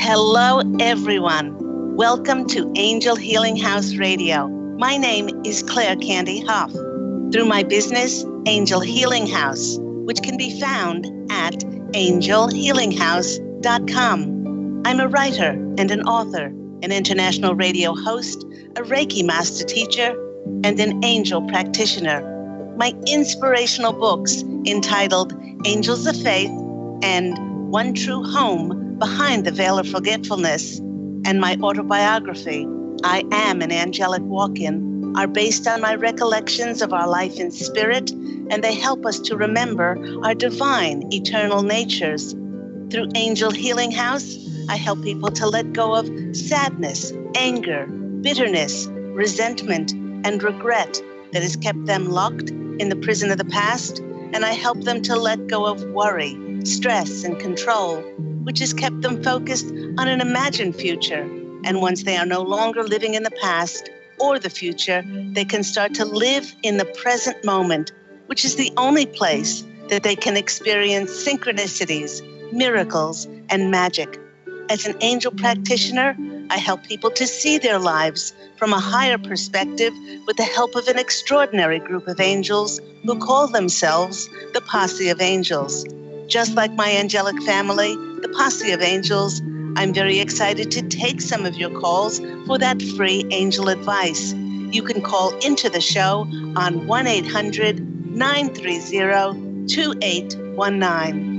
Hello, everyone. Welcome to Angel Healing House Radio. My name is Candy Hough. Through my business, Angel Healing House, which can be found at angelhealinghouse.com. I'm a writer and an author, an international radio host, a Reiki master teacher, and an angel practitioner. My inspirational books entitled Angels of Faith and One True Home Behind the Veil of Forgetfulness, and my autobiography, I Am an Angelic Walk-In, are based on my recollections of our life in spirit, and they help us to remember our divine, eternal natures. Through Angel Healing House, I help people to let go of sadness, anger, bitterness, resentment, and regret that has kept them locked in the prison of the past, and I help them to let go of worry, stress, and control, which has kept them focused on an imagined future. And once they are no longer living in the past or the future, they can start to live in the present moment, which is the only place that they can experience synchronicities, miracles, and magic. As an angel practitioner, I help people to see their lives from a higher perspective with the help of an extraordinary group of angels who call themselves the Posse of Angels. Just like my angelic family, the Posse of Angels, I'm very excited to take some of your calls for that free angel advice. You can call into the show on 1-800-930-2819.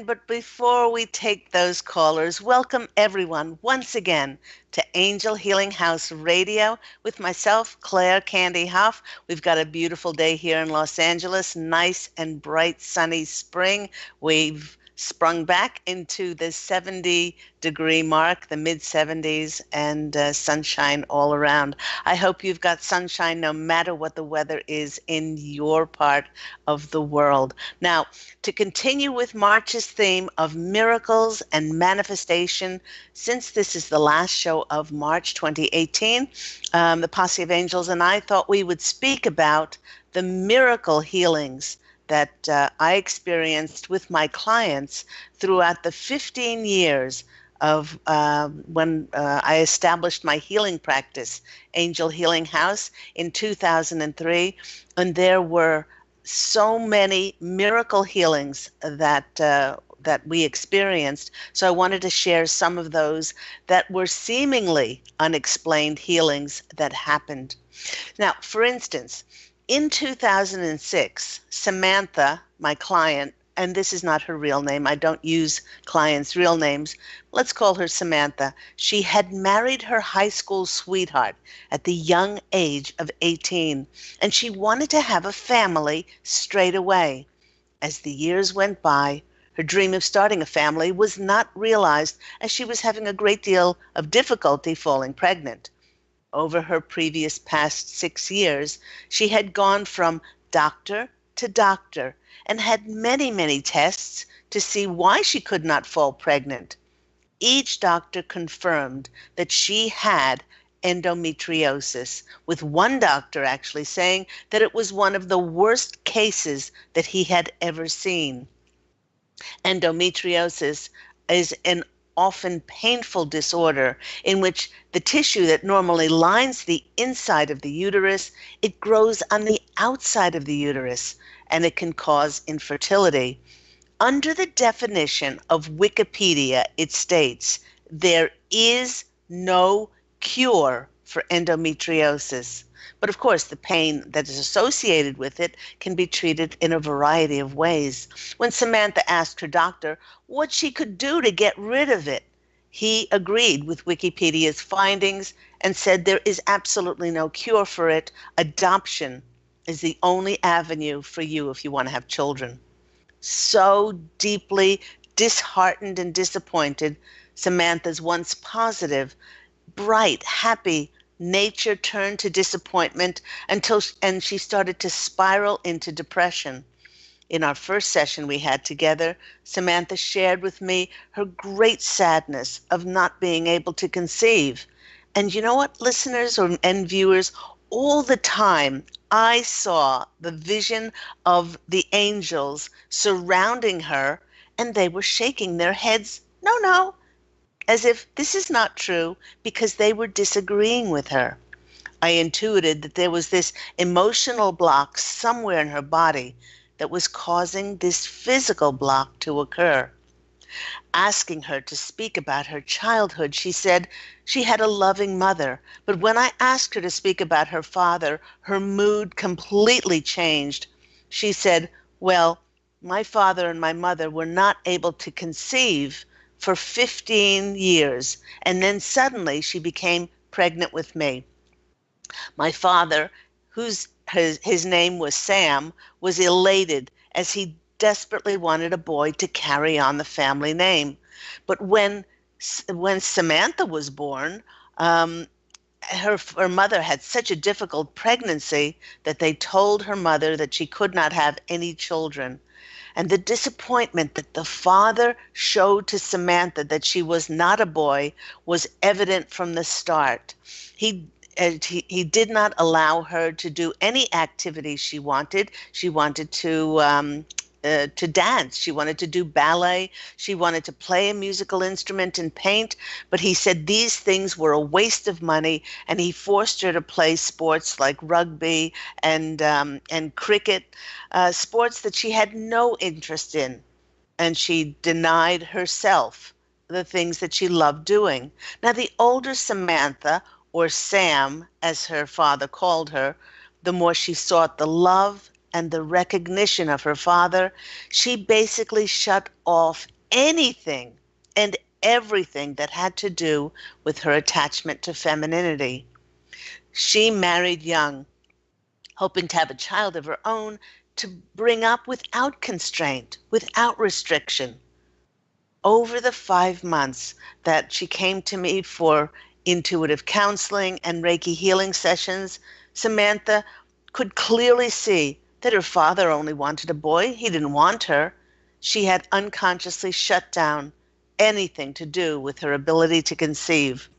But before we take those callers, welcome everyone once again to Angel Healing House Radio with myself, Candy Hough. We've got a beautiful day here in Los Angeles, nice and bright, sunny spring. We've sprung back into the 70-degree mark, the mid-70s, and sunshine all around. I hope you've got sunshine no matter what the weather is in your part of the world. Now, to continue with March's theme of miracles and manifestation, since this is the last show of March 2018, the Posse of Angels and I thought we would speak about the miracle healings that I experienced with my clients throughout the 15 years of when I established my healing practice, Angel Healing House, in 2003. And there were so many miracle healings that we experienced. So I wanted to share some of those that were seemingly unexplained healings that happened. Now, for instance, in 2006, Samantha, my client, and this is not her real name, I don't use clients' real names, let's call her Samantha. She had married her high school sweetheart at the young age of 18, and she wanted to have a family straight away. As the years went by, her dream of starting a family was not realized as she was having a great deal of difficulty falling pregnant. Over her previous past 6 years, she had gone from doctor to doctor and had many, many tests to see why she could not fall pregnant. Each doctor confirmed that she had endometriosis, with one doctor actually saying that it was one of the worst cases that he had ever seen. Endometriosis is an often painful disorder in which the tissue that normally lines the inside of the uterus, it grows on the outside of the uterus, and it can cause infertility. Under the definition of Wikipedia, it states, there is no cure for endometriosis. But of course, the pain that is associated with it can be treated in a variety of ways. When Samantha asked her doctor what she could do to get rid of it, he agreed with Wikipedia's findings and said there is absolutely no cure for it. Adoption is the only avenue for you if you want to have children. So deeply disheartened and disappointed, Samantha's once positive, bright, happy nature turned to disappointment and she started to spiral into depression. In our first session we had together, Samantha shared with me her great sadness of not being able to conceive. And you know what, listeners and viewers, all the time I saw the vision of the angels surrounding her, and they were shaking their heads, no, no, as if this is not true, because they were disagreeing with her. I intuited that there was this emotional block somewhere in her body that was causing this physical block to occur. Asking her to speak about her childhood, she said she had a loving mother. But when I asked her to speak about her father, her mood completely changed. She said, well, my father and my mother were not able to conceive for 15 years, and then suddenly she became pregnant with me. My father, his name was Sam, was elated as he desperately wanted a boy to carry on the family name. But when Samantha was born, um, her mother had such a difficult pregnancy that they told her mother that she could not have any children. And the disappointment that the father showed to Samantha that she was not a boy was evident from the start. He he did not allow her to do any activity she wanted. She wanted to dance. She wanted to do ballet. She wanted to play a musical instrument and paint. But he said these things were a waste of money, and he forced her to play sports like rugby and cricket, sports that she had no interest in, and she denied herself the things that she loved doing. Now, the older Samantha, or Sam, as her father called her, the more she sought the love and the recognition of her father. She basically shut off anything and everything that had to do with her attachment to femininity. She married young, hoping to have a child of her own to bring up without constraint, without restriction. Over the 5 months that she came to me for intuitive counseling and Reiki healing sessions, Samantha could clearly see that her father only wanted a boy. He didn't want her. She had unconsciously shut down anything to do with her ability to conceive.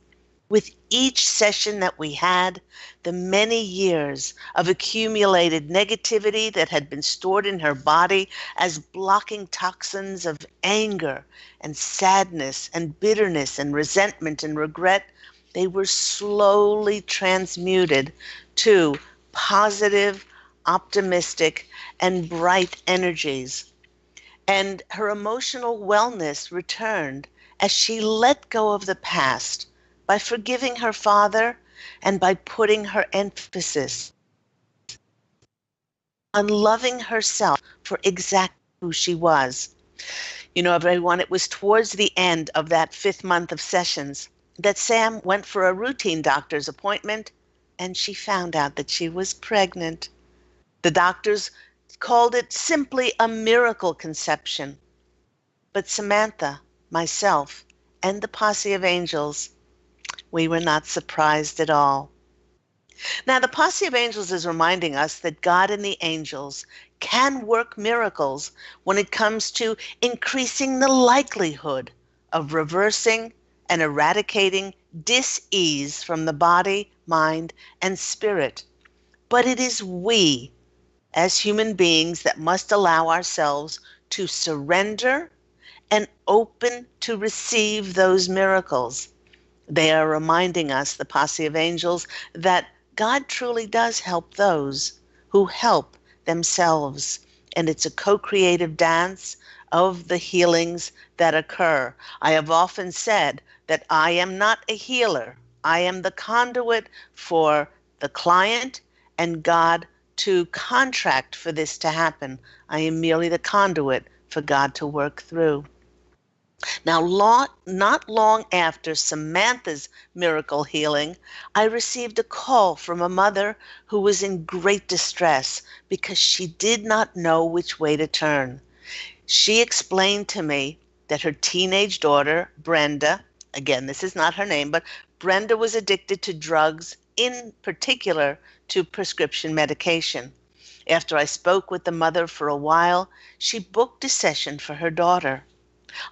With each session that we had, the many years of accumulated negativity that had been stored in her body as blocking toxins of anger and sadness and bitterness and resentment and regret, they were slowly transmuted to positive, optimistic, and bright energies. And her emotional wellness returned as she let go of the past by forgiving her father and by putting her emphasis on loving herself for exactly who she was. You know, everyone, it was towards the end of that 5th month of sessions that Sam went for a routine doctor's appointment, and she found out that she was pregnant. The doctors called it simply a miracle conception. But Samantha, myself, and the Posse of Angels, we were not surprised at all. Now, the Posse of Angels is reminding us that God and the angels can work miracles when it comes to increasing the likelihood of reversing and eradicating dis-ease from the body, mind, and spirit. But it is we, as human beings, that must allow ourselves to surrender and open to receive those miracles. They are reminding us, the Posse of Angels, that God truly does help those who help themselves. And it's a co-creative dance of the healings that occur. I have often said that I am not a healer. I am the conduit for the client and God to contract for this to happen. I am merely the conduit for God to work through. Now, not long after Samantha's miracle healing, I received a call from a mother who was in great distress because she did not know which way to turn. She explained to me that her teenage daughter, Brenda, again, this is not her name, but Brenda was addicted to drugs, in particular to prescription medication. After I spoke with the mother for a while, she booked a session for her daughter.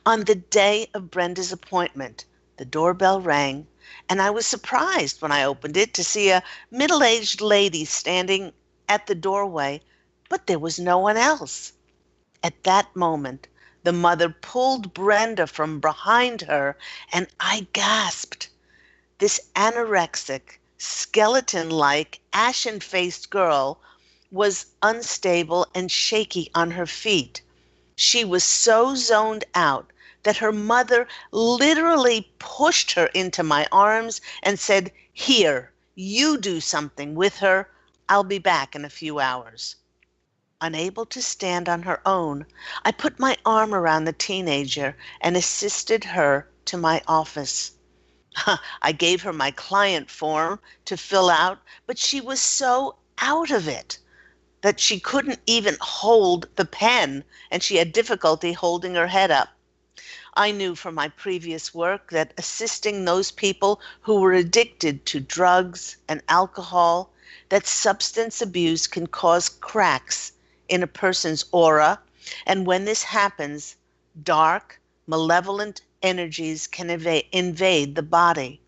On the day of Brenda's appointment, the doorbell rang, and I was surprised when I opened it to see a middle-aged lady standing at the doorway, but there was no one else. At that moment, the mother pulled Brenda from behind her, and I gasped. This anorexic, skeleton-like, ashen-faced girl was unstable and shaky on her feet. She was so zoned out that her mother literally pushed her into my arms and said, "Here, you do something with her. I'll be back in a few hours." Unable to stand on her own, I put my arm around the teenager and assisted her to my office. I gave her my client form to fill out, but she was so out of it that she couldn't even hold the pen, and she had difficulty holding her head up. I knew from my previous work that assisting those people who were addicted to drugs and alcohol, that substance abuse can cause cracks in a person's aura, and when this happens, dark, malevolent energies can invade the body.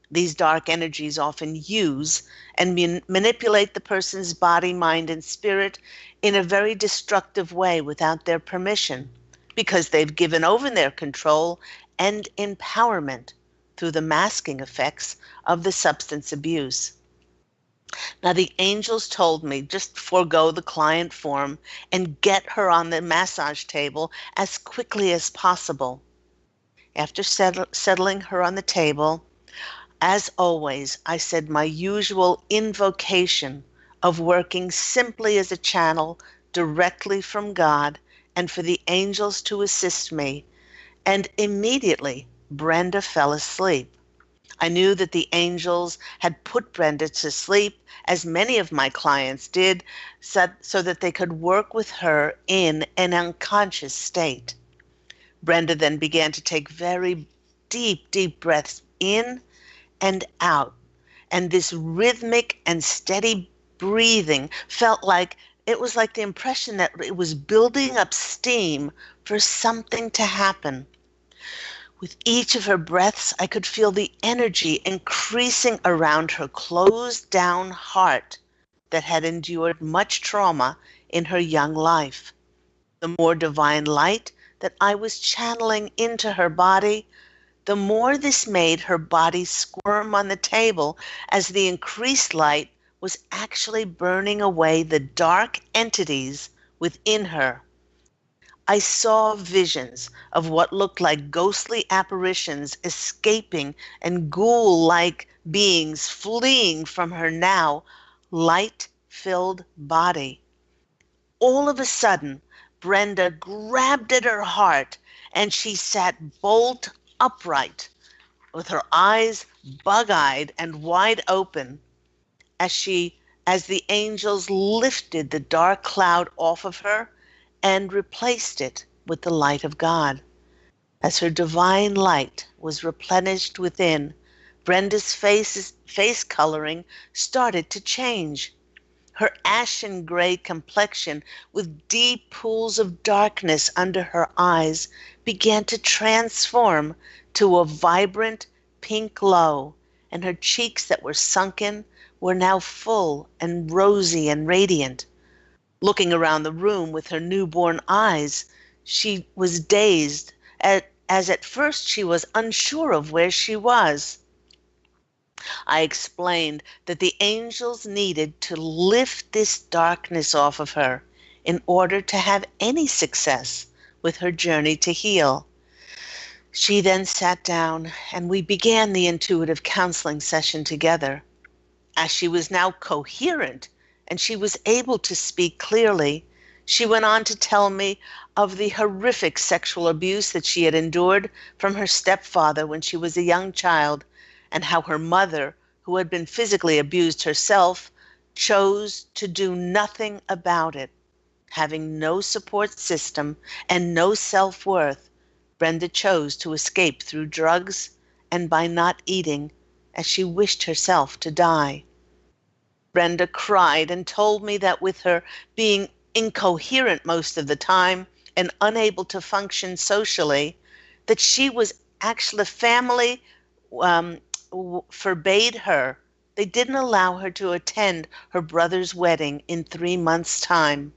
These dark energies often use and manipulate the person's body, mind, and spirit in a very destructive way without their permission, because they've given over their control and empowerment through the masking effects of the substance abuse. Now, the angels told me just forego the client form and get her on the massage table as quickly as possible. After settling her on the table, as always, I said my usual invocation of working simply as a channel directly from God and for the angels to assist me, and immediately Brenda fell asleep. I knew that the angels had put Brenda to sleep, as many of my clients did, so that they could work with her in an unconscious state. Brenda then began to take very deep, deep breaths in and out. And this rhythmic and steady breathing felt like it was like the impression that it was building up steam for something to happen. With each of her breaths, I could feel the energy increasing around her closed down heart that had endured much trauma in her young life. The more divine light that I was channeling into her body, the more this made her body squirm on the table as the increased light was actually burning away the dark entities within her. I saw visions of what looked like ghostly apparitions escaping and ghoul-like beings fleeing from her now light-filled body. All of a sudden, Brenda grabbed at her heart and she sat bolt upright with her eyes bug-eyed and wide open as the angels lifted the dark cloud off of her and replaced it with the light of God. As her divine light was replenished within, Brenda's face coloring started to change. Her ashen gray complexion with deep pools of darkness under her eyes began to transform to a vibrant pink glow, and her cheeks that were sunken were now full and rosy and radiant. Looking around the room with her newborn eyes, she was dazed, as at first she was unsure of where she was. I explained that the angels needed to lift this darkness off of her in order to have any success with her journey to heal. She then sat down and we began the intuitive counseling session together. As she was now coherent and she was able to speak clearly, she went on to tell me of the horrific sexual abuse that she had endured from her stepfather when she was a young child, and how her mother, who had been physically abused herself, chose to do nothing about it. Having no support system and no self-worth, Brenda chose to escape through drugs and by not eating, as she wished herself to die. Brenda cried and told me that with her being incoherent most of the time and unable to function socially, that she was actually, the family forbade her, they didn't allow her to attend her brother's wedding in 3 months' time.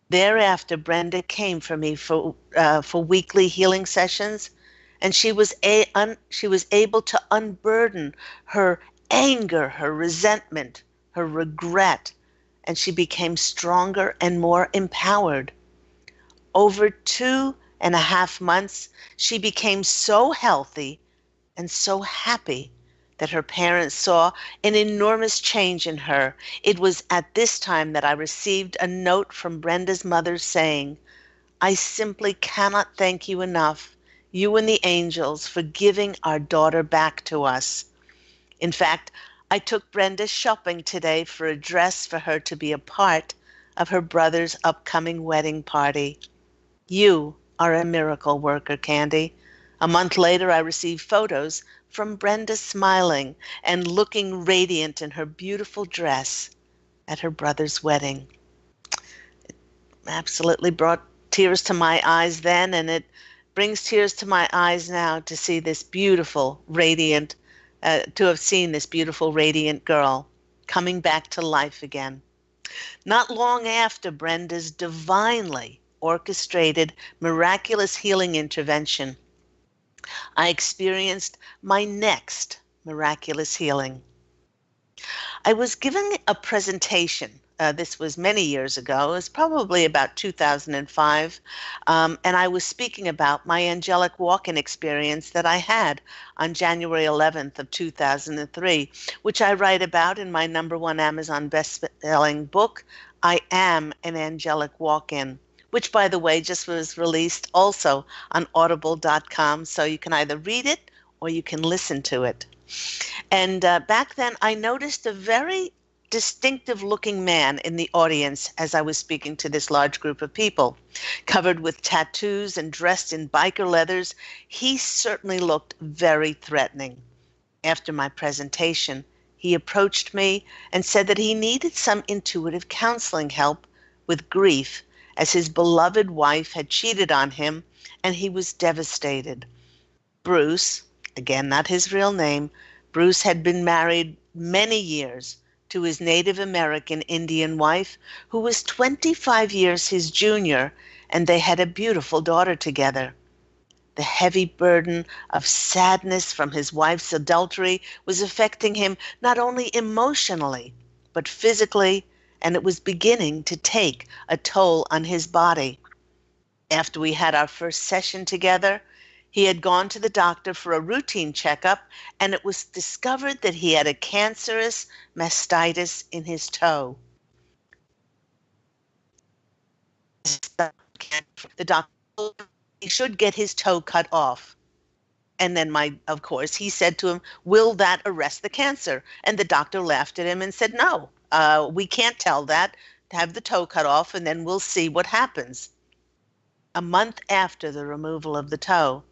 Thereafter, Brenda came for me for weekly healing sessions, and she was able to unburden her anger, her resentment, her regret, and she became stronger and more empowered. Over 2.5 months, she became so healthy and so happy that her parents saw an enormous change in her. It was at this time that I received a note from Brenda's mother saying, "I simply cannot thank you enough, you and the angels, for giving our daughter back to us." In fact, I took Brenda shopping today for a dress for her to be a part of her brother's upcoming wedding party. You are a miracle worker, Candy. A month later, I received photos from Brenda smiling and looking radiant in her beautiful dress at her brother's wedding. Absolutely brought tears to my eyes then, and it brings tears to my eyes now to see this beautiful, radiant, to have seen this beautiful, radiant girl coming back to life again. Not long after Brenda's divinely orchestrated miraculous healing intervention, I experienced my next miraculous healing. I was giving a presentation. This was many years ago. It was probably about 2005. And I was speaking about my angelic walk-in experience that I had on January 11th of 2003, which I write about in my #1 Amazon best-selling book, I Am an Angelic Walk-In, which, by the way, just was released also on audible.com. So you can either read it or you can listen to it. And back then, I noticed a very distinctive looking man in the audience as I was speaking to this large group of people. Covered with tattoos and dressed in biker leathers, he certainly looked very threatening. After my presentation, he approached me and said that he needed some intuitive counseling help with grief, as his beloved wife had cheated on him and he was devastated. Bruce, again, not his real name, Bruce had been married many years to his Native American Indian wife, who was 25 years his junior, and they had a beautiful daughter together. The heavy burden of sadness from his wife's adultery was affecting him not only emotionally, but physically, and it was beginning to take a toll on his body. After we had our first session together, he had gone to the doctor for a routine checkup, and it was discovered that he had a cancerous mastitis in his toe. The doctor told him he should get his toe cut off. And then, of course, he said to him, "Will that arrest the cancer?" And the doctor laughed at him and said, "No, we can't tell that. Have the toe cut off, and then we'll see what happens." A month after the removal of the toe,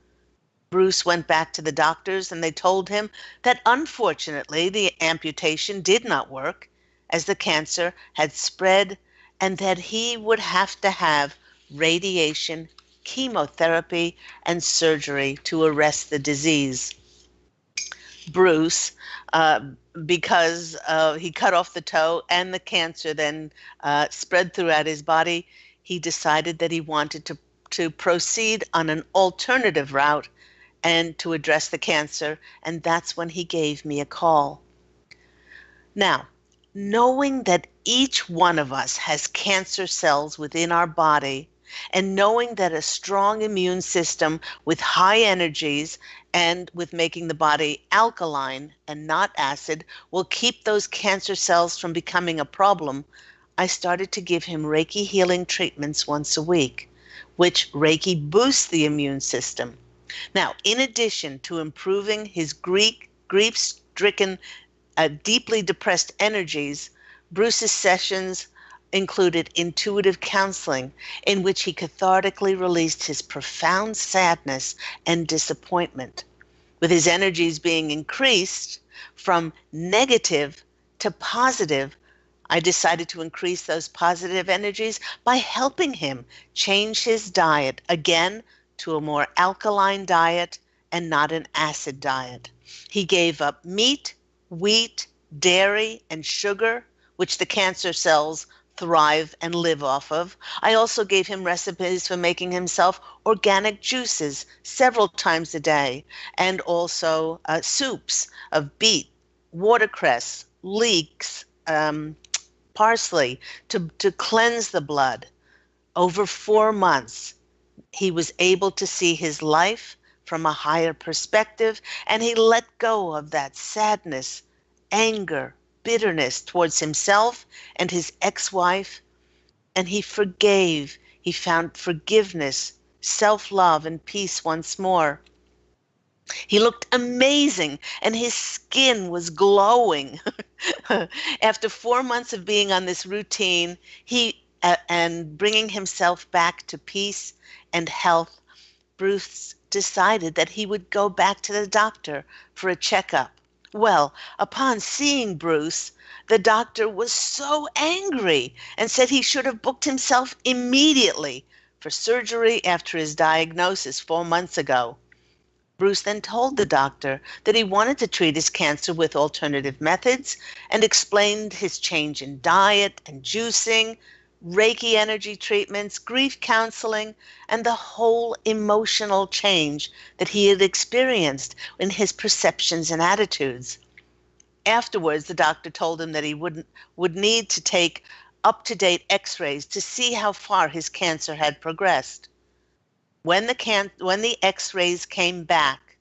Bruce went back to the doctors and they told him that unfortunately the amputation did not work as the cancer had spread and that he would have to have radiation, chemotherapy, and surgery to arrest the disease. Bruce, because he cut off the toe and the cancer then spread throughout his body, he decided that he wanted to proceed on an alternative route and to address the cancer, and that's when he gave me a call. Now, knowing that each one of us has cancer cells within our body, and knowing that a strong immune system with high energies and with making the body alkaline and not acid will keep those cancer cells from becoming a problem, I started to give him Reiki healing treatments once a week, which Reiki boosts the immune system. Now, in addition to improving his grief-stricken, deeply depressed energies, Bruce's sessions included intuitive counseling in which he cathartically released his profound sadness and disappointment. With his energies being increased from negative to positive, I decided to increase those positive energies by helping him change his diet again to a more alkaline diet and not an acid diet. He gave up meat, wheat, dairy, and sugar, which the cancer cells thrive and live off of. I also gave him recipes for making himself organic juices several times a day, and also soups of beet, watercress, leeks, parsley to cleanse the blood. Over 4 months, he was able to see his life from a higher perspective, and he let go of that sadness, anger, bitterness towards himself and his ex-wife, and he forgave. He found forgiveness, self-love, and peace once more. He looked amazing, and his skin was glowing. After 4 months of being on this routine, and bringing himself back to peace and health, Bruce decided that he would go back to the doctor for a checkup. Well, upon seeing Bruce, the doctor was so angry and said he should have booked himself immediately for surgery after his diagnosis 4 months ago. Bruce then told the doctor that he wanted to treat his cancer with alternative methods and explained his change in diet and juicing, Reiki energy treatments, grief counseling, and the whole emotional change that he had experienced in his perceptions and attitudes. Afterwards, the doctor told him that he would need to take up-to-date x-rays to see how far his cancer had progressed. When the x-rays came back,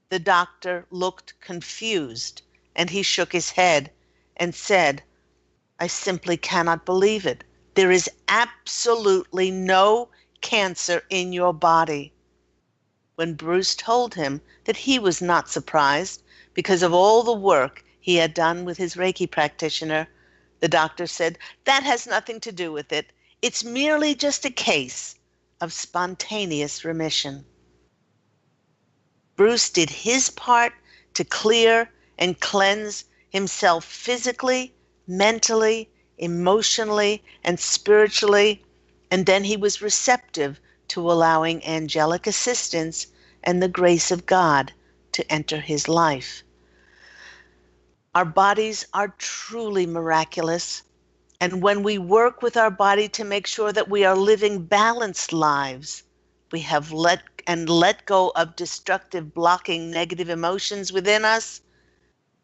the doctor looked confused, and he shook his head and said, "I simply cannot believe it. There is absolutely no cancer in your body." When Bruce told him that he was not surprised because of all the work he had done with his Reiki practitioner, the doctor said, "That has nothing to do with it. It's merely just a case of spontaneous remission." Bruce did his part to clear and cleanse himself physically, mentally, emotionally, and spiritually, and then he was receptive to allowing angelic assistance and the grace of God to enter his life. Our bodies are truly miraculous, and when we work with our body to make sure that we are living balanced lives, we have let go of destructive, blocking, negative emotions within us,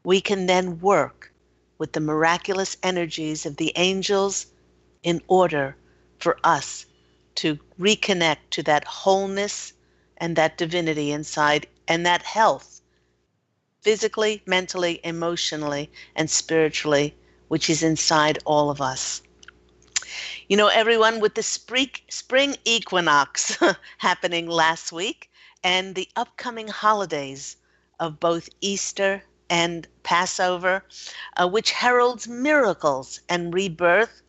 we can then work with the miraculous energies of the angels in order for us to reconnect to that wholeness and that divinity inside and that health, physically, mentally, emotionally, and spiritually, which is inside all of us. You know, everyone, with the spring equinox happening last week and the upcoming holidays of both Easter and Passover, which heralds miracles and rebirth,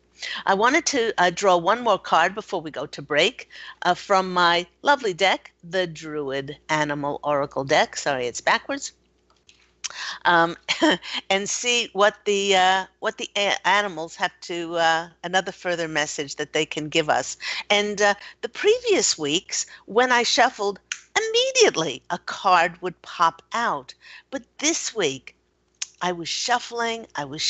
I wanted to draw one more card before we go to break from my lovely deck, the Druid Animal Oracle deck. Sorry, it's backwards. um, and see what the animals have to another further message that they can give us. And the previous weeks, when I shuffled, immediately a card would pop out. But this week, I was shuffling, what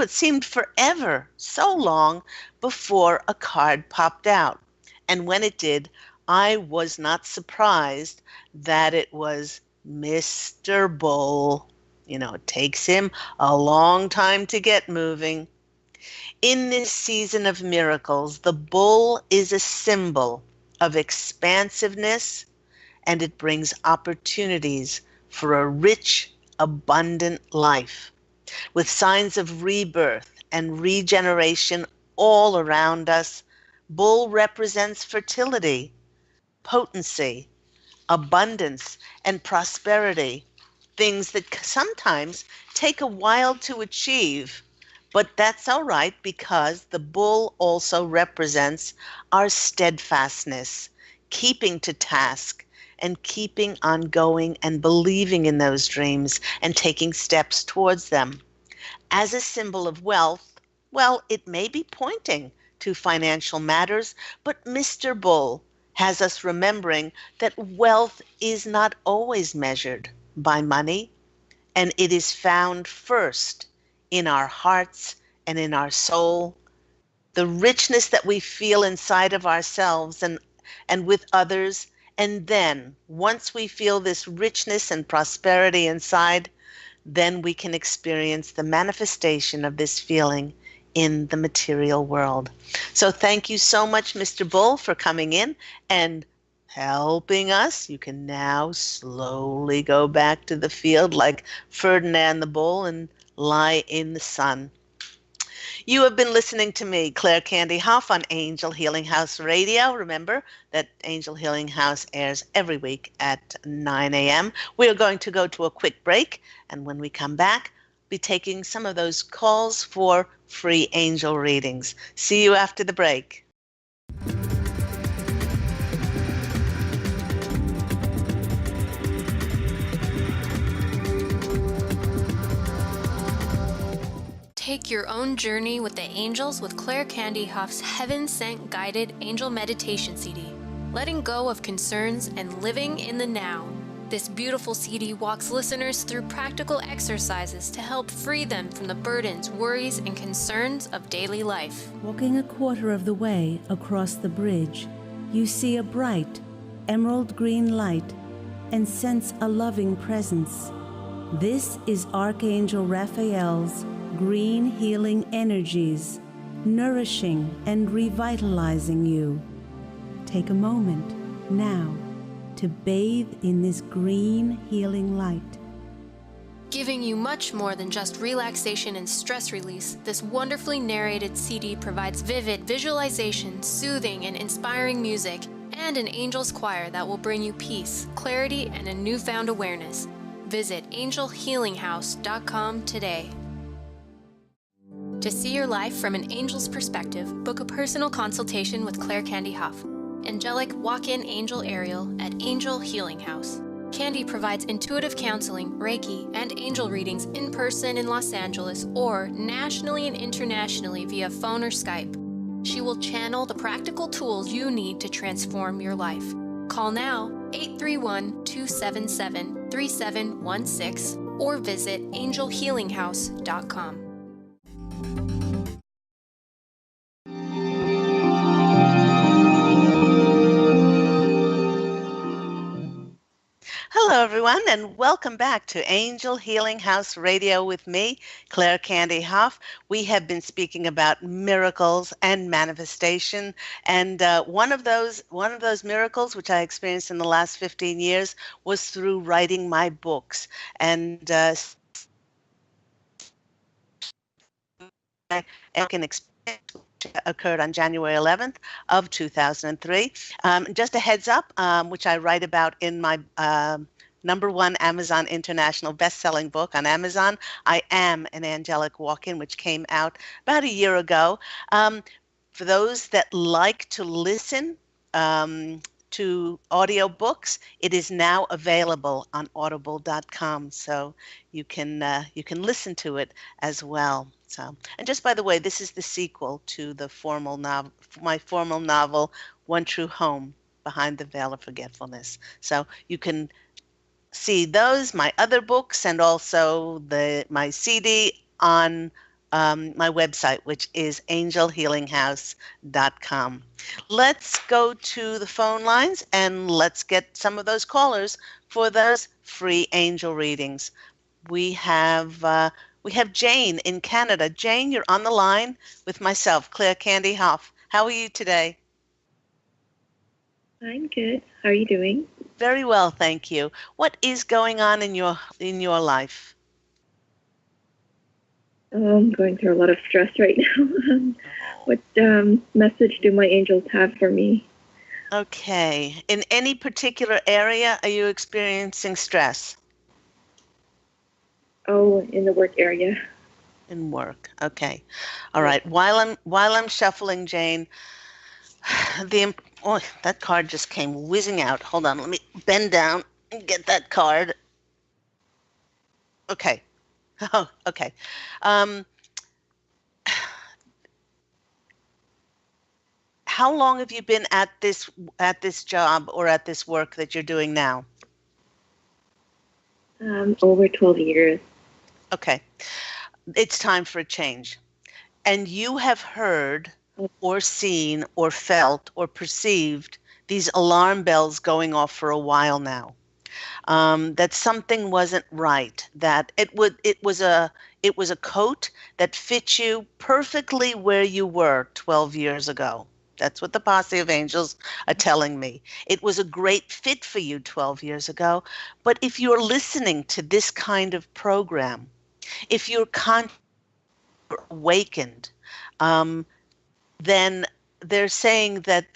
seemed forever, so long before a card popped out. And when it did, I was not surprised that it was Mr. Bull. You know, it takes him a long time to get moving. In this season of miracles, the bull is a symbol of expansiveness, and it brings opportunities for a rich, abundant life, with signs of rebirth and regeneration all around us. Bull represents fertility, potency, abundance, and prosperity, things that sometimes take a while to achieve. But that's all right, because the bull also represents our steadfastness, keeping to task, and keeping on going and believing in those dreams and taking steps towards them. As a symbol of wealth, well, it may be pointing to financial matters, but Mr. Bull has us remembering that wealth is not always measured by money. and it is found first in our hearts and in our soul. The richness that we feel inside of ourselves and with others. And then once we feel this richness and prosperity inside, then we can experience the manifestation of this feeling in the material world. So thank you so much, Mr. Bull, for coming in and helping us. You can now slowly go back to the field like Ferdinand the Bull and lie in the sun. You have been listening to me, Claire Candy Hough, on Angel Healing House Radio. Remember that Angel Healing House airs every week at 9 a.m. We are going to go to a quick break, and when we come back, be taking some of those calls for free angel readings. See you after the break. Take your own journey with the angels with Claire Candy Hough's Heaven Sent Guided Angel Meditation CD, letting go of concerns and living in the now. This beautiful CD walks listeners through practical exercises to help free them from the burdens, worries, and concerns of daily life. Walking a quarter of the way across the bridge, you see a bright, emerald green light and sense a loving presence. This is Archangel Raphael's green healing energies, nourishing and revitalizing you. Take a moment now to bathe in this green healing light. Giving you much more than just relaxation and stress release, this wonderfully narrated CD provides vivid visualization, soothing and inspiring music, and an angel's choir that will bring you peace, clarity, and a newfound awareness. Visit angelhealinghouse.com today. To see your life from an angel's perspective, book a personal consultation with Claire Candy Hough, angelic walk-in angel Ariel at Angel Healing House. Candy provides intuitive counseling, Reiki, and angel readings in person in Los Angeles or nationally and internationally via phone or Skype. She will channel the practical tools you need to transform your life. Call now 831-277-3716 or visit angelhealinghouse.com. Hello, everyone, and welcome back to Angel Healing House Radio with me, Claire Candy Hough. We have been speaking about miracles and manifestation, and one of those miracles, which I experienced in the last 15 years, was through writing my books. And I can experience occurred on January 11th of 2003. Just a heads up, which I write about in my #1 Amazon International best-selling book on Amazon. I am an angelic walk-in, which came out about a year ago. For those that like to listen to audiobooks, it is now available on audible.com, so you can listen to it as well. So, and just by the way, this is the sequel to the my formal novel, One True Home, Behind the Veil of Forgetfulness. So you can see those, my other books, and also my CD on my website, which is angelhealinghouse.com. Let's go to the phone lines and let's get some of those callers for those free angel readings. We have Jane in Canada. Jane, you're on the line with myself, Claire Candy Hough. How are you today? I'm good. How are you doing? Very well, thank you. What is going on in your life? I'm going through a lot of stress right now. What message do my angels have for me? Okay. In any particular area, are you experiencing stress? Oh, in the work area. In work. Okay. All right. While I'm shuffling, Jane, that card just came whizzing out. Hold on. Let me bend down and get that card. Okay. Oh, okay. How long have you been at this job or at this work that you're doing now? Over 12 years. Okay. It's time for a change. And you have heard or seen or felt or perceived these alarm bells going off for a while now. That something wasn't right. That it was a coat that fit you perfectly where you were 12 years ago. That's what the Posse of Angels are telling me. It was a great fit for you 12 years ago. But if you're listening to this kind of program, if you're awakened, um, then they're saying that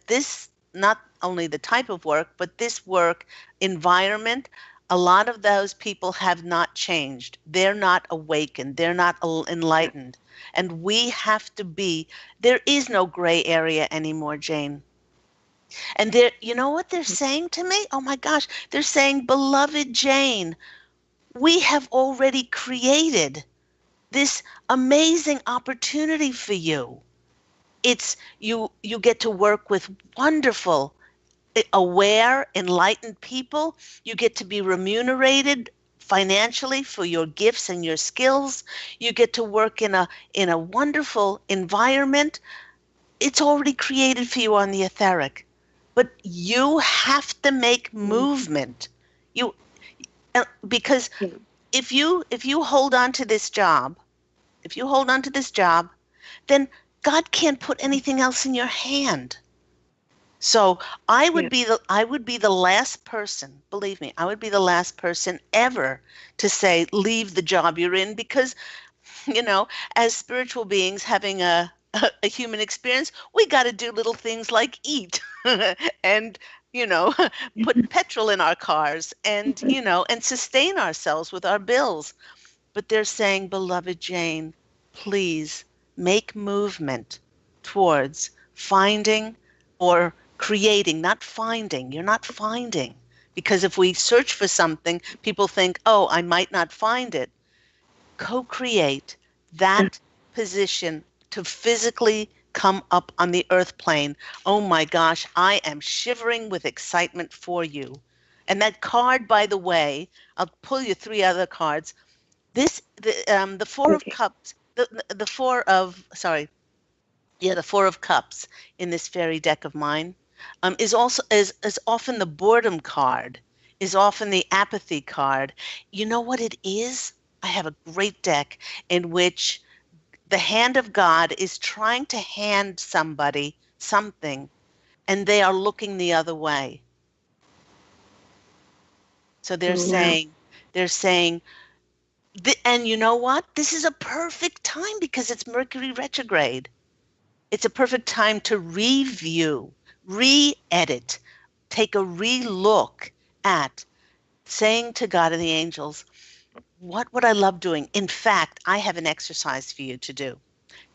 this, not only the type of work, but this work environment, a lot of those people have not changed. They're not awakened. They're not enlightened. And we have to be, there is no gray area anymore, Jane. And they're, you know what they're saying to me? Oh my gosh, they're saying, beloved Jane, we have already created this amazing opportunity for you. It's you get to work with wonderful, aware, enlightened people. You get to be remunerated financially for your gifts and your skills. You get to work in a wonderful environment. It's already created for you on the etheric. But you have to make movement. You because if you hold on to this job, if you hold on to this job, then God can't put anything else in your hand. So I would be the last person, believe me, I would be the last person ever to say leave the job you're in, because you know, as spiritual beings having a human experience, we got to do little things like eat and put petrol in our cars and and sustain ourselves with our bills. But they're saying, beloved Jane, please make movement towards finding or creating, not finding. You're not finding. Because if we search for something, people think, oh, I might not find it. Co-create that position to physically come up on the earth plane. Oh my gosh, I am shivering with excitement for you. And that card, by the way, I'll pull you three other cards. The Four of Cups, the Four of, sorry, yeah, the Four of Cups in this fairy deck of mine is also is often the boredom card, is often the apathy card. You know what it is? I have a great deck in which the hand of God is trying to hand somebody something, and they are looking the other way. So they're saying, and you know what? This is a perfect time because it's Mercury retrograde. It's a perfect time to review, re-edit, take a re-look at saying to God and the angels, what would I love doing? In fact, I have an exercise for you to do.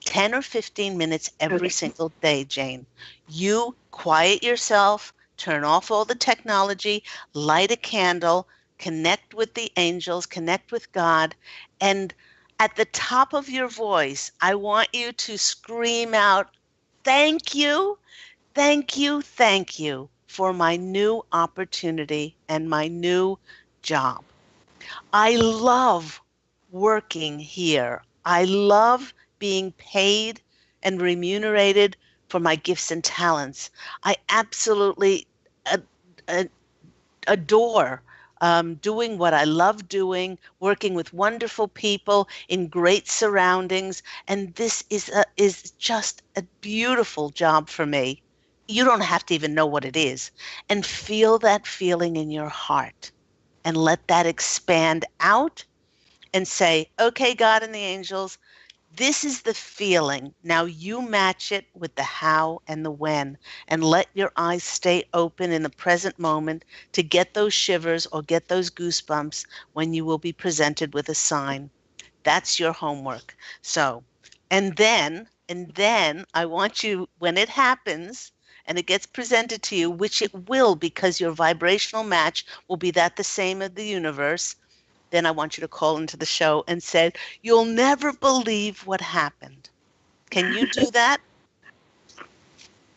10 or 15 minutes every single day, Jane. You quiet yourself, turn off all the technology, light a candle, connect with the angels, connect with God, and at the top of your voice, I want you to scream out, thank you, thank you, thank you for my new opportunity and my new job. I love working here. I love being paid and remunerated for my gifts and talents. I absolutely adore doing what I love doing, working with wonderful people in great surroundings, and this is just a beautiful job for me. You don't have to even know what it is, and feel that feeling in your heart, and let that expand out, and say, "Okay, God and the angels, this is the feeling. Now you match it with the how and the when, and let your eyes stay open in the present moment to get those shivers or get those goosebumps when you will be presented with a sign." That's your homework. So, and then I want you, when it happens and it gets presented to you, which it will because your vibrational match will be that the same of the universe, then I want you to call into the show and say, "You'll never believe what happened." Can you do that?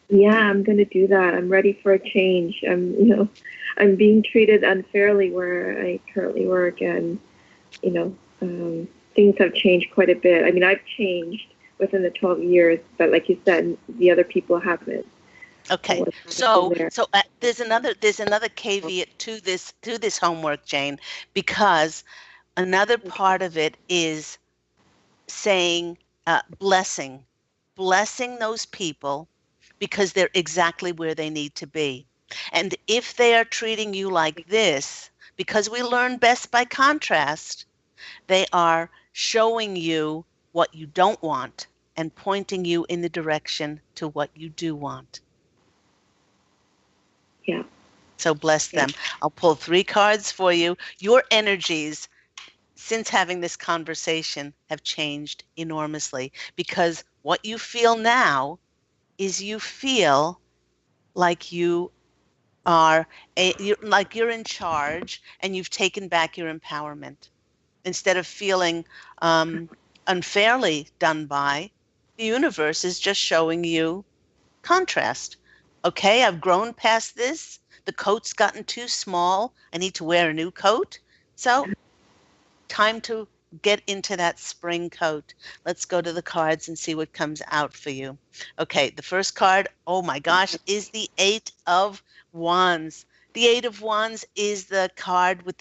Yeah, I'm going to do that. I'm ready for a change. I'm being treated unfairly where I currently work, and you know, things have changed quite a bit. I mean, I've changed within the 12 years, but like you said, the other people haven't. So Okay, what's happening so there? there's another caveat to this homework, Jane, because another part of it is saying blessing those people because they're exactly where they need to be. And if they are treating you like this, because we learn best by contrast, they are showing you what you don't want and pointing you in the direction to what you do want. Yeah, So bless yeah, them. I'll pull 3 cards for you. Your energies since having this conversation have changed enormously because what you feel now is you feel like you are like you're in charge and you've taken back your empowerment instead of feeling unfairly done by. The universe is just showing you contrast. Okay, I've grown past this. The coat's gotten too small. I need to wear a new coat. So time to get into that spring coat. Let's go to the cards and see what comes out for you. Okay, the first card, oh my gosh, is the 8 of Wands. The 8 of Wands is the card with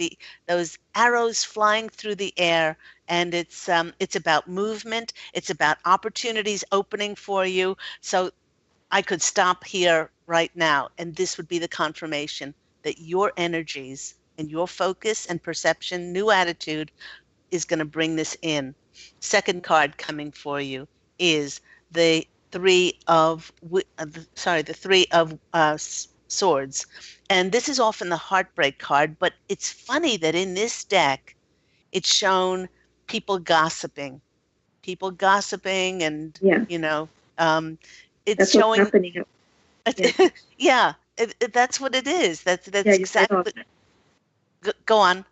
those arrows flying through the air, and it's about movement. It's about opportunities opening for you. So I could stop here right now, and this would be the confirmation that your energies and your focus and perception, new attitude is going to bring this in. Second card coming for you is the the 3 of swords, and this is often the heartbreak card. But it's funny that in this deck, it's shown people gossiping, and yeah. you know, um, it's That's what's showing. happening. Yeah, Yeah, that's what it is. That's yeah. that's You're right on. exactly. Go on.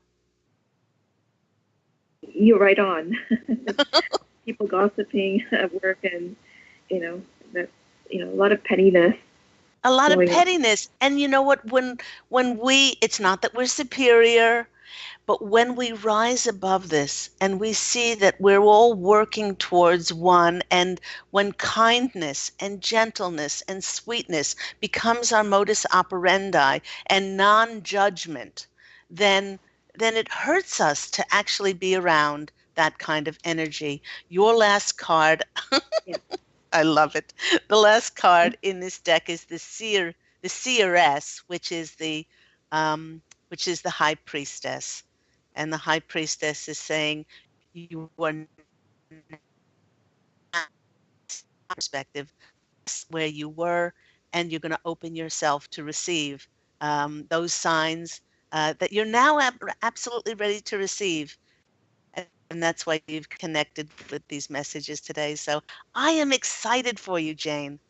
You're right on. People gossiping at work, and you know that's a lot of pettiness A lot of going on. pettiness. And you know what? When we, it's not that we're superior, but when we rise above this and we see that we're all working towards one, and when kindness and gentleness and sweetness becomes our modus operandi and non-judgment, then it hurts us to actually be around that kind of energy. Your last card, Yeah. I love it. The last card in this deck is the seeress, um, which is the high priestess, and the high priestess is saying you are not perspective where you were, and you're going to open yourself to receive those signs that you're now absolutely ready to receive. And that's why you've connected with these messages today. So I am excited for you, Jane.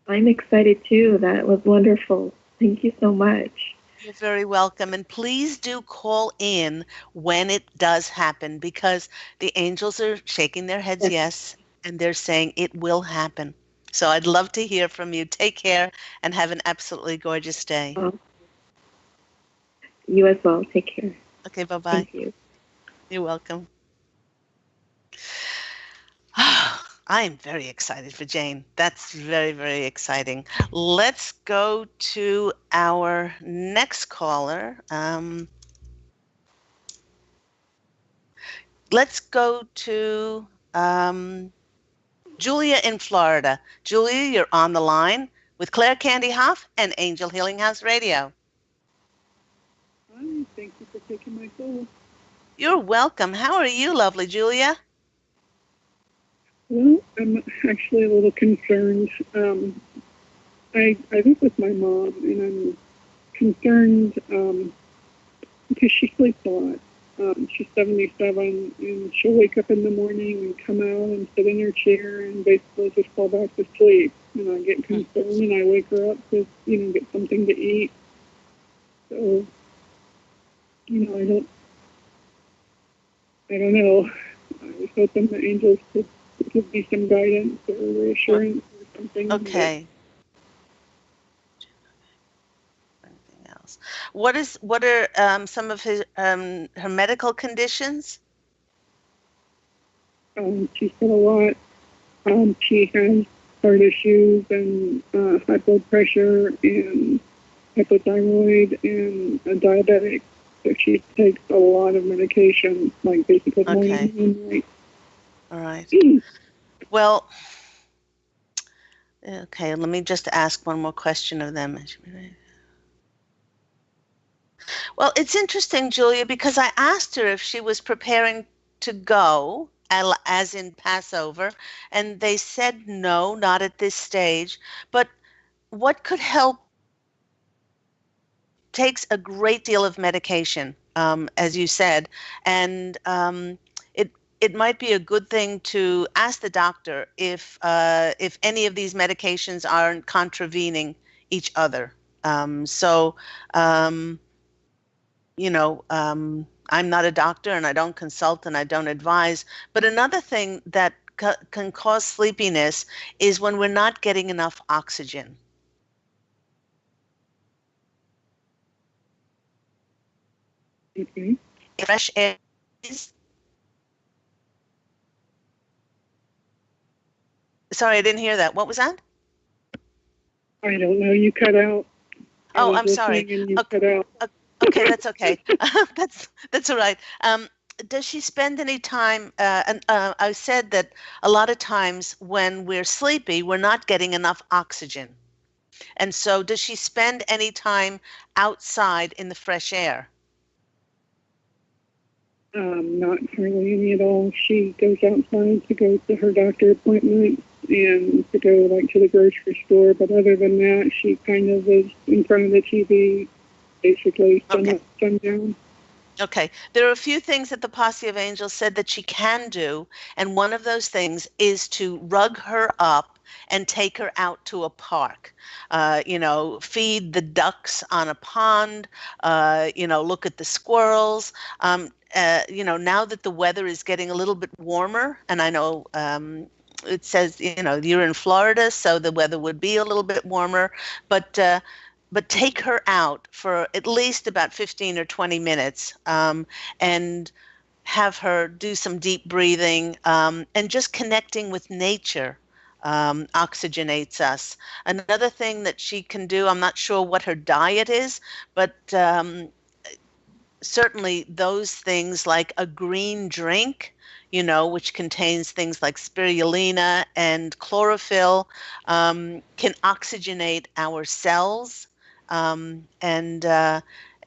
I'm excited too. That was wonderful. Thank you so much. You're very welcome. And please do call in when it does happen because the angels are shaking their heads Yes. yes, and they're saying it will happen. So I'd love to hear from you. Take care and have an absolutely gorgeous day. You as well. Take care. Okay, bye-bye. Thank you. You're welcome. I am very excited for Jane. That's very, very exciting. Let's go to our next caller. Let's go to Julia in Florida. Julia, you're on the line with Claire Candy Hough and Angel Healing House Radio. Hi, thank you for taking my call. You're welcome. How are you, lovely Julia? Well, I'm actually a little concerned. I live with my mom, and I'm concerned because she sleeps a lot. She's 77, and she'll wake up in the morning and come out and sit in her chair and basically just fall back to sleep. And I get concerned, and I wake her up to, get something to eat. So, I don't know. I was hoping the angels could give me some guidance or reassurance something. Okay. Anything else? What are some of her medical conditions? She's got a lot. She has heart issues and high blood pressure and hypothyroid and a diabetic. So she takes a lot of medication, like basically morning and night. All right. Well, okay, let me just ask one more question of them. Well, it's interesting, Julia, because I asked her if she was preparing to go, as in Passover, and they said no, not at this stage. But what could help takes a great deal of medication, as you said, and it might be a good thing to ask the doctor if any of these medications aren't contravening each other. So, um, I'm not a doctor and I don't consult and I don't advise. But another thing that can cause sleepiness is when we're not getting enough oxygen. Okay. Fresh air. Sorry, I didn't hear that. What was that? I don't know. You cut out. I Oh, was I'm sorry. listening and you cut out. Okay, that's okay. That's all right. Does she spend any time? I said that a lot of times when we're sleepy, we're not getting enough oxygen. And so, does she spend any time outside in the fresh air? Not hardly any at all. She goes outside to go to her doctor appointment and to go like to the grocery store. But other than that, she kind of is in front of the TV, basically sun Okay. up, sun down. Okay. There are a few things that the Posse of Angels said that she can do, and one of those things is to rug her up and take her out to a park. Feed the ducks on a pond, look at the squirrels. Now that the weather is getting a little bit warmer, and I know it says, you're in Florida, so the weather would be a little bit warmer, but take her out for at least about 15 or 20 minutes, and have her do some deep breathing, and just connecting with nature oxygenates us. Another thing that she can do, I'm not sure what her diet is, but certainly those things like a green drink, which contains things like spirulina and chlorophyll, can oxygenate our cells. And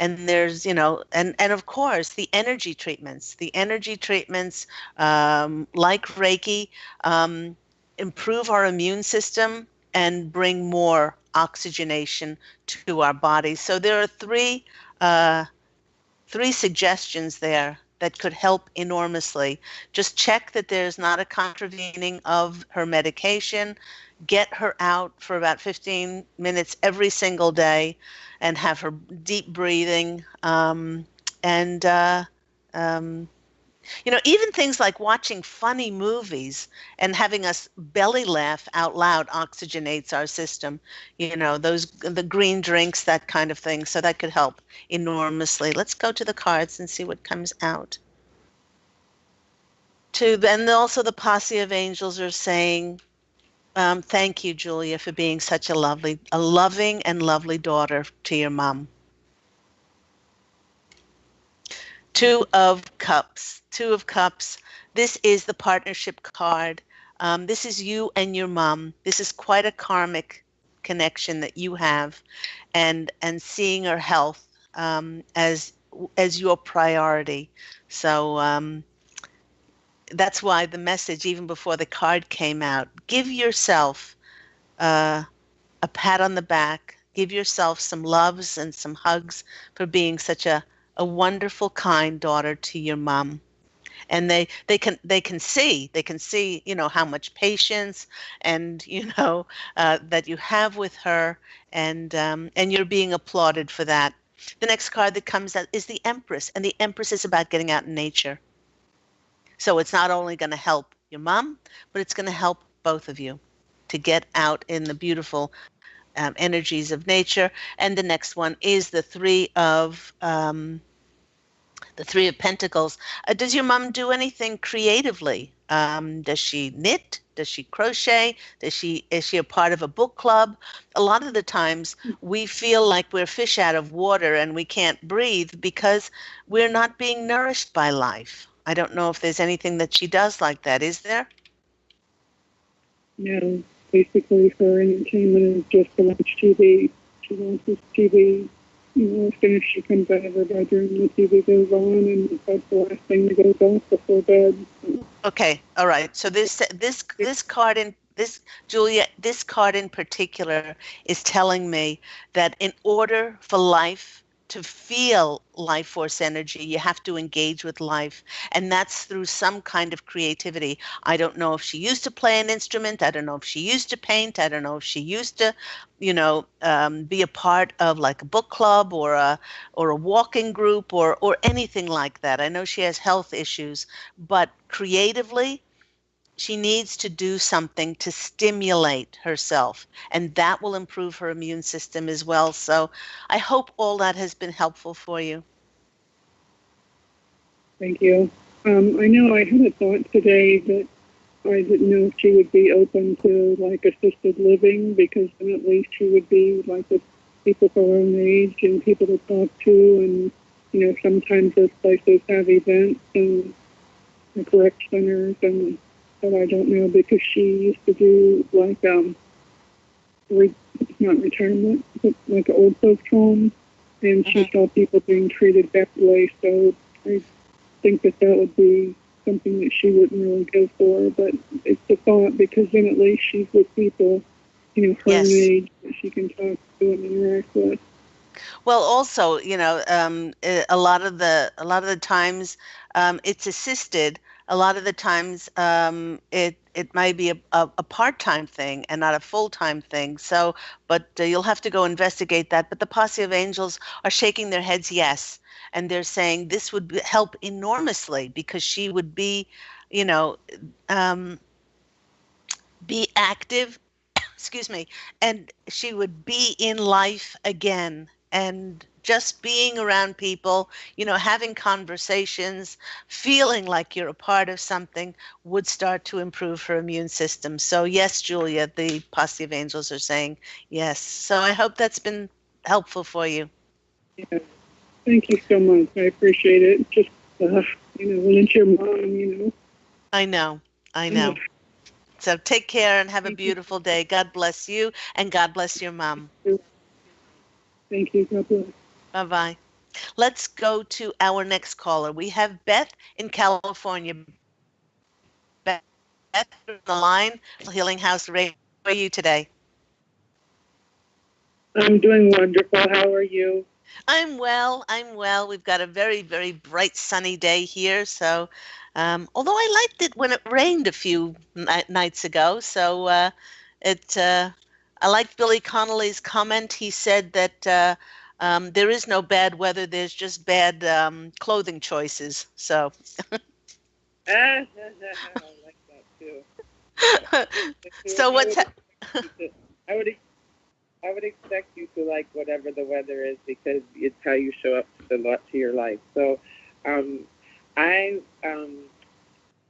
there's, and of course, the energy treatments, like Reiki, improve our immune system and bring more oxygenation to our body. So there are three suggestions there that could help enormously. Just check that there's not a contravening of her medication. Get her out for about 15 minutes every single day and have her deep breathing. And even things like watching funny movies and having us belly laugh out loud oxygenates our system. The green drinks, that kind of thing. So that could help enormously. Let's go to the cards and see what comes out. And also the Posse of Angels are saying, thank you, Julia, for being such a loving and lovely daughter to your mom. Two of Cups. Two of Cups. This is the partnership card. This is you and your mom. This is quite a karmic connection that you have, and seeing her health as your priority. So that's why the message, even before the card came out, give yourself a pat on the back. Give yourself some loves and some hugs for being such a wonderful, kind daughter to your mom. And they can see how much patience and that you have with her, and you're being applauded for that. The next card that comes out is the Empress, and the Empress is about getting out in nature. So it's not only going to help your mom, but it's going to help both of you. to get out in the beautiful energies of nature. And the next one is the Three of Pentacles. Does your mom do anything creatively? Does she knit? Does she crochet? Is she a part of a book club? A lot of the times we feel like we're fish out of water and we can't breathe because we're not being nourished by life. I don't know if there's anything that she does like that. Is there? No, basically her entertainment is just to watch TV. She watches TV. As soon as she comes out of her bedroom, the TV goes on, and that's the last thing that goes off before bed. Okay, all right. So this card in this Julia, this card in particular is telling me that in order for life to feel life force energy, you have to engage with life, and that's through some kind of creativity. I don't know if she used to play an instrument. I don't know if she used to paint. I don't know if she used to, be a part of like a book club or a walking group or anything like that. I know she has health issues, but creatively, she needs to do something to stimulate herself, and that will improve her immune system as well. So I hope all that has been helpful for you. Thank you. I know I had a thought today that I didn't know if she would be open to like assisted living, because then at least she would be like with people her own age and people to talk to, and sometimes those places have events and like rec centers, and but I don't know because she used to do like not retirement, but like an old folks home, and she saw people being treated that way. So I think that would be something that she wouldn't really go for, but it's a thought because then at least she's with people, her Yes. own age that she can talk to and interact with. Well, also, a lot of the times it's assisted. A lot of the times it might be a part-time thing and not a full-time thing. So, but you'll have to go investigate that. But the Posse of Angels are shaking their heads yes, and they're saying this would help enormously because she would be, you know, um, be active, excuse me, and she would be in life again. And just being around people, having conversations, feeling like you're a part of something would start to improve her immune system. So yes, Julia, the Posse of Angels are saying yes. So I hope that's been helpful for you. Yeah. Thank you so much. I appreciate it. Just, when it's your mom, I know. So take care and have a beautiful day. God bless you, and God bless your mom. Thank you. God bless. Bye-bye. Let's go to our next caller. We have Beth in California. Beth, you're on the line, Healing House Radio. How are you today? I'm doing wonderful. How are you? I'm well. We've got a very, very bright sunny day here. So, although I liked it when it rained a few nights ago. So, I liked Billy Connolly's comment. He said that there is no bad weather. There's just bad clothing choices. So, I like that too. so what's I would I would expect you to like whatever the weather is because it's how you show up to your life. So, um, I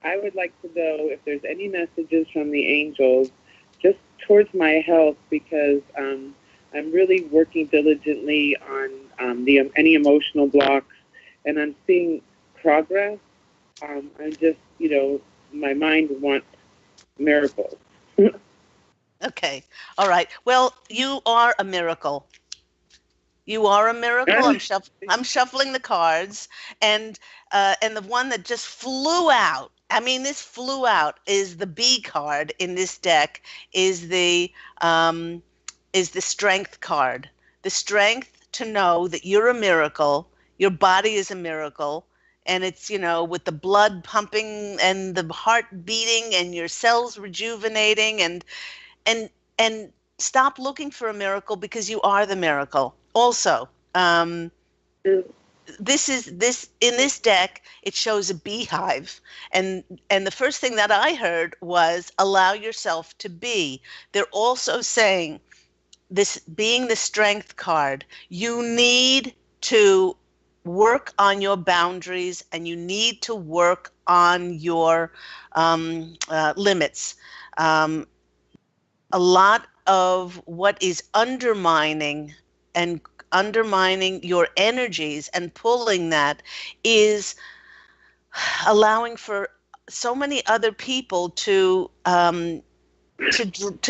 I would like to know if there's any messages from the angels just towards my health because I'm really working diligently on any emotional blocks, and I'm seeing progress. I'm just, my mind wants miracles. okay? All right. Well, you are a miracle. You are a miracle. I'm shuffling the cards, and the one that just flew out. I mean, this flew out is the B card in this deck. Is the um, is the strength card. The strength to know that you're a miracle. Your body is a miracle, and it's with the blood pumping and the heart beating and your cells rejuvenating and and stop looking for a miracle because you are the miracle. Also, this in this deck, it shows a beehive, and the first thing that I heard was allow yourself to be. They're also saying, this being the strength card, you need to work on your boundaries and you need to work on your limits. A lot of what is and undermining your energies and pulling that is allowing for so many other people to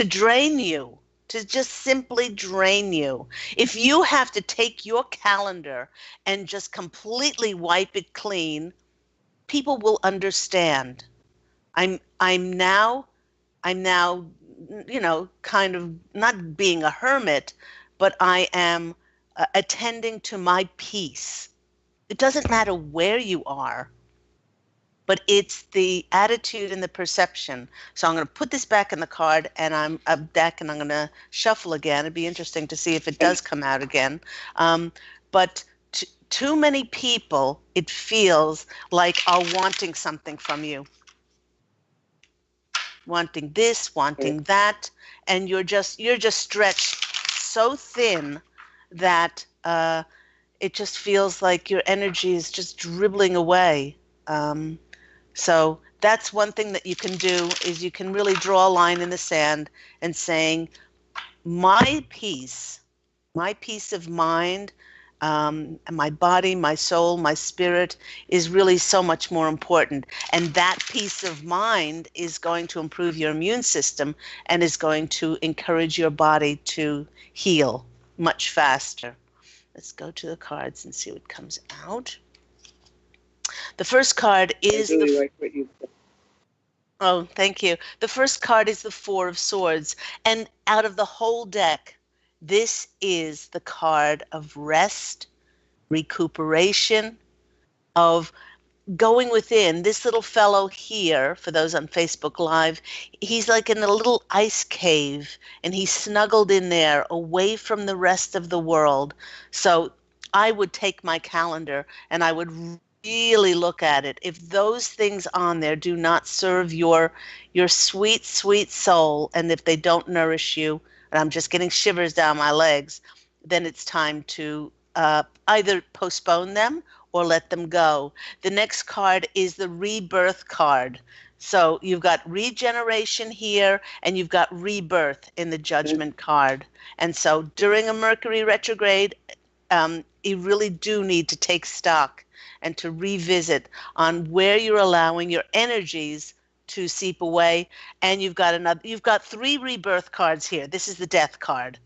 drain you, to just simply drain you. If you have to take your calendar and just completely wipe it clean, people will understand. I'm now, kind of not being a hermit, but I am attending to my peace. It doesn't matter where you are, but it's the attitude and the perception. So I'm going to put this back in the card and I'm a deck and I'm going to shuffle again. It'd be interesting to see if it does come out again. But too many people, it feels like, are wanting something from you. Wanting this, wanting that, and you're just stretched so thin that it just feels like your energy is just dribbling away. So that's one thing that you can do, is you can really draw a line in the sand and saying, my peace of mind, and my body, my soul, my spirit is really so much more important. And that peace of mind is going to improve your immune system and is going to encourage your body to heal much faster. Let's go to the cards and see what comes out. The first card is like what you said. Oh, thank you. The first card is the Four of Swords. And out of the whole deck, this is the card of rest, recuperation, of going within. This little fellow here, for those on Facebook Live, he's like in a little ice cave, and he's snuggled in there away from the rest of the world. So I would take my calendar and I would really look at it. If those things on there do not serve your sweet, sweet soul, and if they don't nourish you, and I'm just getting shivers down my legs, then it's time to either postpone them or let them go. The next card is the rebirth card. So you've got regeneration here, and you've got rebirth in the judgment card. And so during a Mercury retrograde, you really do need to take stock and to revisit on where you're allowing your energies to seep away. And you've got 3 rebirth cards here. This is the death card.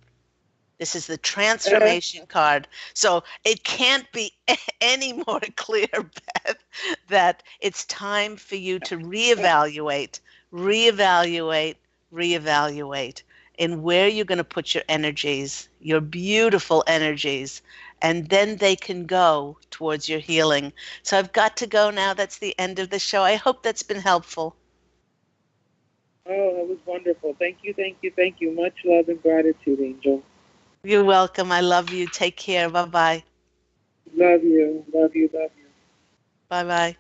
This is the transformation card. So it can't be any more clear, Beth, that it's time for you to reevaluate in where you're going to put your energies, your beautiful energies, and then they can go towards your healing. So I've got to go now. That's the end of the show. I hope that's been helpful. Oh, that was wonderful. Thank you, thank you, thank you. Much love and gratitude, Angel. You're welcome. I love you. Take care. Bye-bye. Love you, love you, love you. Bye-bye.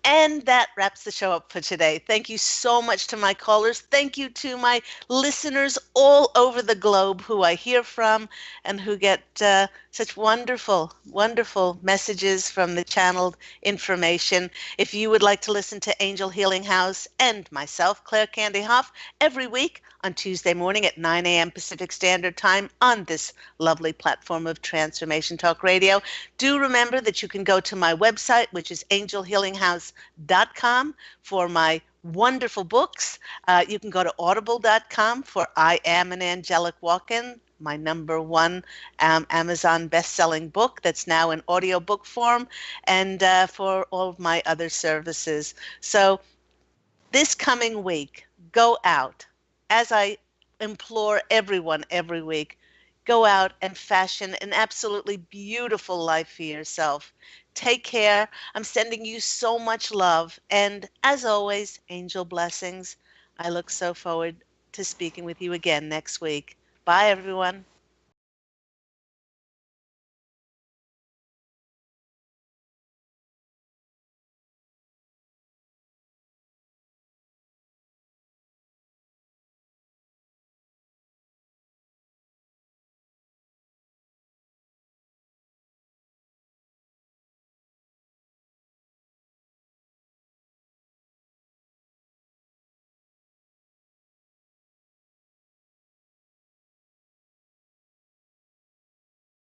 And that wraps the show up for today. Thank you so much to my callers. Thank you to my listeners all over the globe who I hear from and who get such wonderful, wonderful messages from the channeled information. If you would like to listen to Angel Healing House and myself, Claire Candy Hough, every week on Tuesday morning at 9 a.m. Pacific Standard Time on this lovely platform of Transformation Talk Radio, do remember that you can go to my website, which is angelhealinghouse.com, for my wonderful books. You can go to audible.com for I Am an Angelic Walk-In, my #1 Amazon best-selling book that's now in audiobook form, and for all of my other services. So this coming week, go out, as I implore everyone every week, go out and fashion an absolutely beautiful life for yourself. Take care. I'm sending you so much love. And as always, angel blessings. I look so forward to speaking with you again next week. Bye, everyone.